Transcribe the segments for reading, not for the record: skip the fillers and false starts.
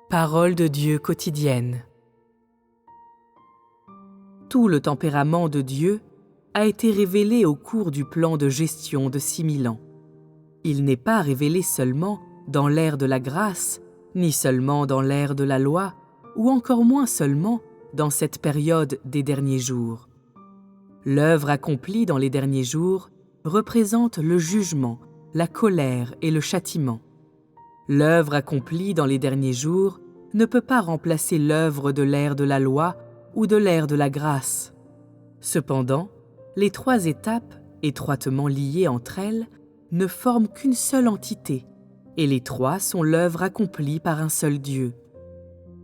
Parole de Dieu quotidienne. Tout le tempérament de Dieu a été révélé au cours du plan de gestion de 6000 ans. Il n'est pas révélé seulement dans l'ère de la grâce, ni seulement dans l'ère de la loi, ou encore moins seulement dans cette période des derniers jours. L'œuvre accomplie dans les derniers jours représente le jugement, la colère et le châtiment. L'œuvre accomplie dans les derniers jours ne peut pas remplacer l'œuvre de l'ère de la loi ou de l'ère de la grâce. Cependant, les trois étapes, étroitement liées entre elles, ne forment qu'une seule entité, et les trois sont l'œuvre accomplie par un seul Dieu.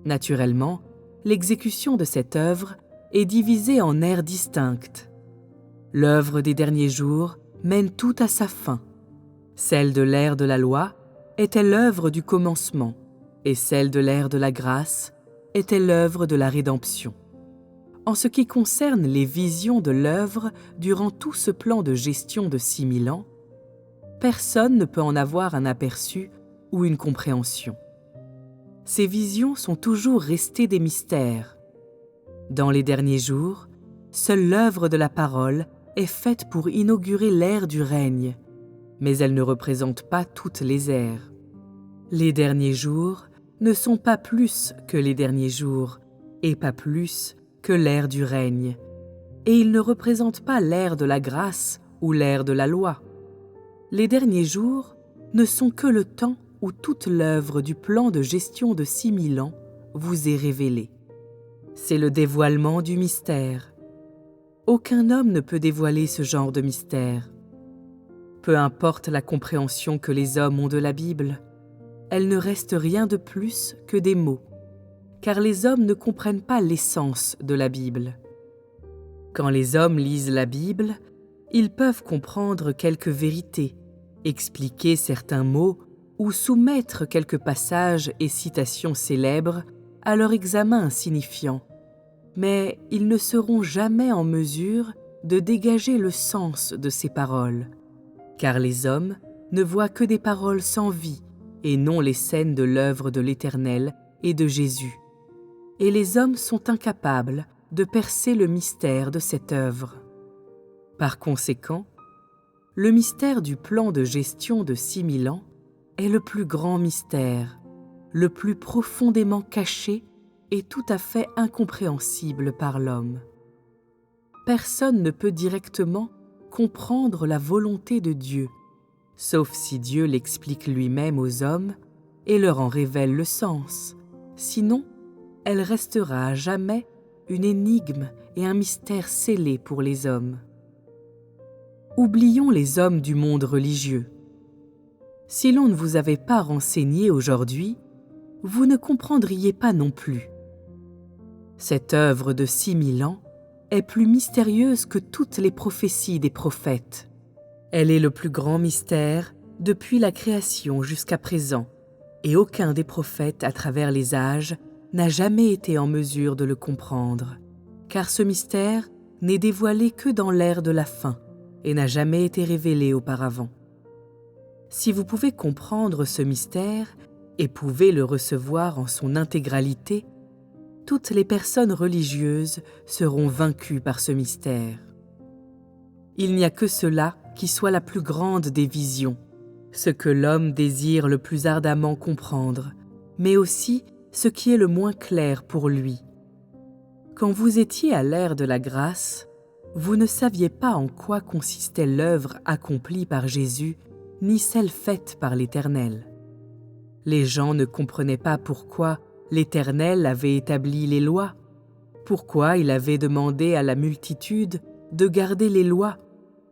Naturellement, l'exécution de cette œuvre est divisée en ères distinctes. L'œuvre des derniers jours mène tout à sa fin. Celle de l'ère de la loi était l'œuvre du commencement, et celle de l'ère de la grâce était l'œuvre de la rédemption. En ce qui concerne les visions de l'œuvre durant tout ce plan de gestion de 6000 ans, personne ne peut en avoir un aperçu ou une compréhension. Ces visions sont toujours restées des mystères. Dans les derniers jours, seule l'œuvre de la parole est faite pour inaugurer l'ère du règne, mais elle ne représente pas toutes les ères. Les derniers jours ne sont pas plus que les derniers jours, et pas plus que l'ère du règne, et ils ne représentent pas l'ère de la grâce ou l'ère de la loi. Les derniers jours ne sont que le temps où toute l'œuvre du plan de gestion de 6000 ans vous est révélée. C'est le dévoilement du mystère. Aucun homme ne peut dévoiler ce genre de mystère. Peu importe la compréhension que les hommes ont de la Bible, elle ne reste rien de plus que des mots, car les hommes ne comprennent pas l'essence de la Bible. Quand les hommes lisent la Bible, ils peuvent comprendre quelques vérités, expliquer certains mots ou soumettre quelques passages et citations célèbres à leur examen insignifiant, mais ils ne seront jamais en mesure de dégager le sens de ces paroles, car les hommes ne voient que des paroles sans vie et non les scènes de l'œuvre de l'Éternel et de Jésus. Et les hommes sont incapables de percer le mystère de cette œuvre. Par conséquent, le mystère du plan de gestion de 6000 ans est le plus grand mystère, le plus profondément caché et tout à fait incompréhensible par l'homme. Personne ne peut directement comprendre la volonté de Dieu, sauf si Dieu l'explique lui-même aux hommes et leur en révèle le sens. Sinon, elle restera à jamais une énigme et un mystère scellé pour les hommes. Oublions les hommes du monde religieux. Si l'on ne vous avait pas renseigné aujourd'hui, vous ne comprendriez pas non plus. Cette œuvre de 6000 ans est plus mystérieuse que toutes les prophéties des prophètes. Elle est le plus grand mystère depuis la création jusqu'à présent, et aucun des prophètes à travers les âges n'a jamais été en mesure de le comprendre, car ce mystère n'est dévoilé que dans l'ère de la fin et n'a jamais été révélé auparavant. Si vous pouvez comprendre ce mystère et pouvez le recevoir en son intégralité, toutes les personnes religieuses seront vaincues par ce mystère. Il n'y a que cela qui soit la plus grande des visions, ce que l'homme désire le plus ardemment comprendre, mais aussi ce qui est le moins clair pour lui. Quand vous étiez à l'ère de la grâce, vous ne saviez pas en quoi consistait l'œuvre accomplie par Jésus, ni celle faite par l'Éternel. Les gens ne comprenaient pas pourquoi l'Éternel avait établi les lois, pourquoi il avait demandé à la multitude de garder les lois,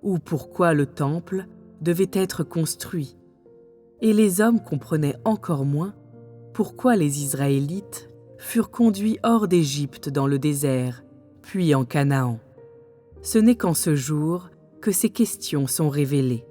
ou pourquoi le temple devait être construit. Et les hommes comprenaient encore moins pourquoi les Israélites furent conduits hors d'Égypte dans le désert, puis en Canaan. Ce n'est qu'en ce jour que ces questions sont révélées.